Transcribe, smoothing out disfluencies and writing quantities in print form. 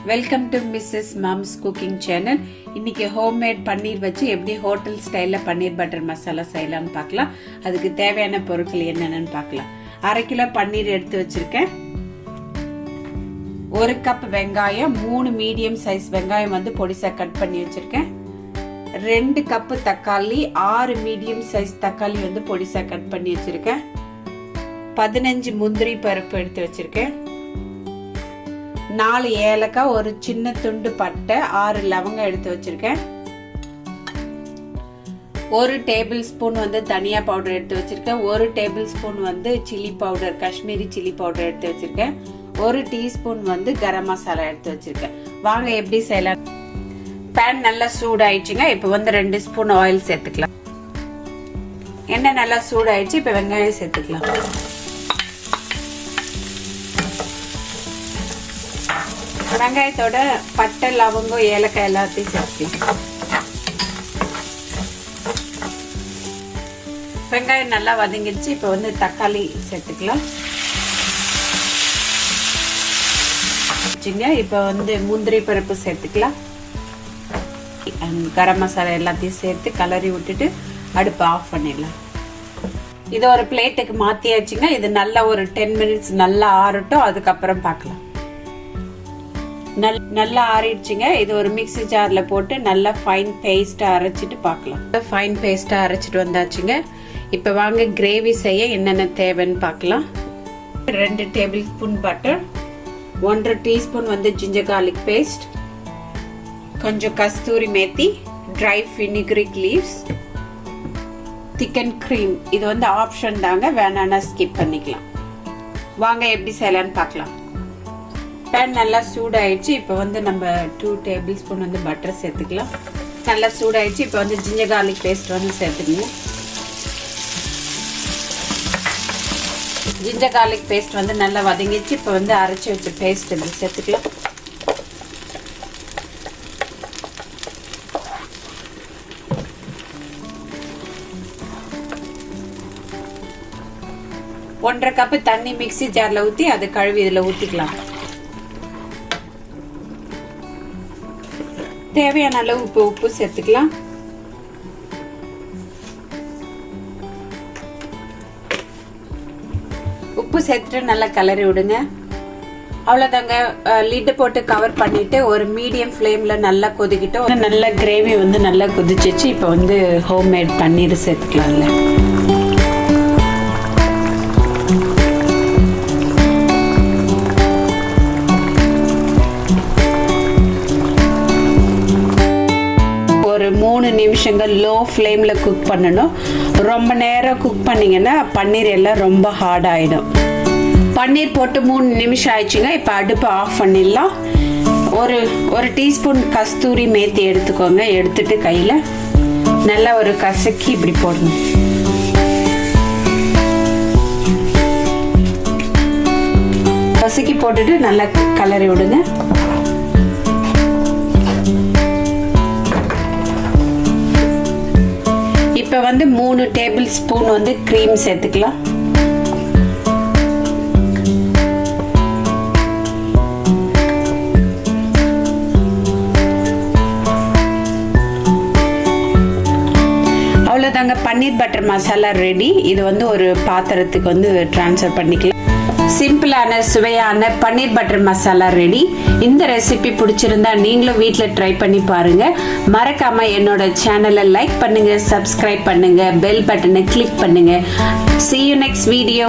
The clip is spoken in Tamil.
Welcome to Mrs mom's cooking channel. இன்னைக்கு ஹோம்மேட் பன்னீர் வச்சு எப்படி ஹோட்டல் ஸ்டைல்ல பன்னீர் பட்டர் மசாலா செய்யலாம்னு பார்க்கலாம். அதுக்கு தேவையான பொருட்கள் என்னென்னு பார்க்கலாம். 1/2 கிலோ பன்னீர் எடுத்து வச்சிருக்கேன். 1 கப் வெங்காயம், 3 மீடியம் சைஸ் வெங்காயம் வந்து பொடிசா கட் பண்ணி வச்சிருக்கேன். 2 கப் தக்காளி, 6 மீடியம் சைஸ் தக்காளி வந்து பொடிசா கட் பண்ணி வச்சிருக்கேன். 15 முந்திரி பருப்பு எடுத்து வச்சிருக்கேன். 4 ஏலக்காய், ஒரு சின்ன துண்டு பட்டை, 6 லவங்கம் எடுத்து வச்சிருக்கேன். 1 டேபிள் ஸ்பூன் வந்து தனியா பவுடர் எடுத்து வச்சிருக்கேன். 1 டேபிள் ஸ்பூன் வந்து chilli powder, Kashmiri chilli powder எடுத்து வச்சிருக்கேன். 1 டீஸ்பூன் வந்து கரம் மசாலா எடுத்து வச்சிருக்கேன். வாங்க எப்படி செய்யலாம். பேன் நல்லா சூடாயிடுச்சுங்க. இப்போ வந்து 2 ஸ்பூன் ஆயில் சேர்த்துக்கலாம். எண்ணெய் நல்லா சூடாயிடுச்சு. இப்போ வெங்காயம் சேர்த்துக்கலாம். வெங்காயத்தோட பட்டை, லவங்கம், ஏலக்காய் எல்லாத்தையும் சேர்த்துக்கலாம். வெங்காயம் நல்லா வதங்கிடுச்சு. இப்போ வந்து தக்காளி சேர்த்துக்கலாம். இப்போ வந்து முந்திரி பருப்பு சேர்த்துக்கலாம். கரம் மசாலா எல்லாத்தையும் சேர்த்து கலரி விட்டுட்டு அடுப்பு ஆஃப் பண்ணிடலாம். இதை ஒரு பிளேட்டுக்கு மாத்தியாச்சுங்க. இது நல்லா ஒரு 10 மினிட்ஸ் நல்லா ஆறட்டும். அதுக்கப்புறம் பார்க்கலாம். நல்லா ஆறிடுச்சுங்க. இது ஒரு மிக்ஸி ஜார்ல போட்டு நல்லா ஃபைன் பேஸ்டா அரைச்சிட்டு பார்க்கலாம். ஃபைன் பேஸ்டா அரைச்சிட்டு வந்தாச்சுங்க. இப்போ வாங்க கிரேவி செய்ய என்னென்ன தேவைன்னு பார்க்கலாம். 2 டேபிள் ஸ்பூன் பட்டர், 1/2 டீஸ்பூன் வந்து ஜிஞ்சர் கார்லிக் பேஸ்ட், கொஞ்சம் கஸ்தூரி மேத்தி, ட்ரை ஃபெனிக்ரிக் லீவ்ஸ், திக்கன் கிரீம். இது வந்து ஆப்ஷன் தாங்க, வேணான்னா ஸ்கிப் பண்ணிக்கலாம். வாங்க எப்படி செய்யலான்னு பார்க்கலாம். பேன் நல்லா சூடாயிடுச்சு. இப்போ வந்து நம்ம 2 டேபிள் ஸ்பூன் வந்து பட்டர் சேர்த்துக்கலாம். நல்லா சூடாயிடுச்சு. இப்போ வந்து ஜிஞ்சர் கார்லிக் பேஸ்ட் வந்து சேர்த்துக்கணும். ஜிஞ்சர் கார்லிக் பேஸ்ட் வந்து நல்லா வதங்கிடுச்சு. இப்போ வந்து அரைச்சி வச்ச பேஸ்ட் வந்து சேர்த்துக்கலாம். ஒன்றரை கப் தண்ணி மிக்ஸி ஜார்ல ஊற்றி அதை கழுவி இதில் ஊற்றிக்கலாம். தேவையான அளவு உப்பு சேர்த்துக்கலாம். உப்பு சேர்த்துட்டு நல்லா கலரி விடுங்க. அவ்வளவுதாங்க. லிட் போட்டு கவர் பண்ணிட்டு ஒரு மீடியம் ஃப்ளேம்ல நல்லா கொதிக்கிட்டோம். நல்ல கிரேவி வந்து நல்லா கொதிச்சிச்சு. இப்போ வந்து ஹோம்மேட் பன்னீர் சேர்த்துக்கலாம்ல. ஒரு 3 நிமிஷங்கள் லோ ஃப்ளேம்ல குக் பண்ணணும். ரொம்ப நேரம் குக் பண்ணீங்கன்னா பன்னீர் எல்லாம் ரொம்ப ஹார்ட் ஆயிடும். பன்னீர் போட்டு 3 நிமிஷம் ஆயிடுச்சுங்க. இப்போ அடுப்பு ஆஃப் பண்ணிடலாம். ஒரு டீஸ்பூன் கஸ்தூரி மேத்தி எடுத்துக்கோங்க. எடுத்துட்டு கையில நல்லா ஒரு கசக்கி இப்படி போடணும். கசக்கி போட்டுட்டு நல்லா கலரி விடுங்க. இப்போ வந்து 3 டேபிள் ஸ்பூன் வந்து கிரீம் சேர்த்துக்கலாம். அவ்வளோதாங்க, பன்னீர் பட்டர் மசாலா ரெடி. இது வந்து ஒரு பாத்திரத்துக்கு வந்து ட்ரான்ஸ்ஃபர் பண்ணிக்கலாம். சிம்பிளான சுவையான பன்னீர் பட்டர் மசாலா ரெடி. இந்த ரெசிபி பிடிச்சிருந்தா நீங்களும் வீட்டில் ட்ரை பண்ணி பாருங்க. மறக்காம என்னோட சேனலை லைக் பண்ணுங்க, சப்ஸ்கிரைப் பண்ணுங்க, பெல் பட்டனை கிளிக் பண்ணுங்க. See you next video.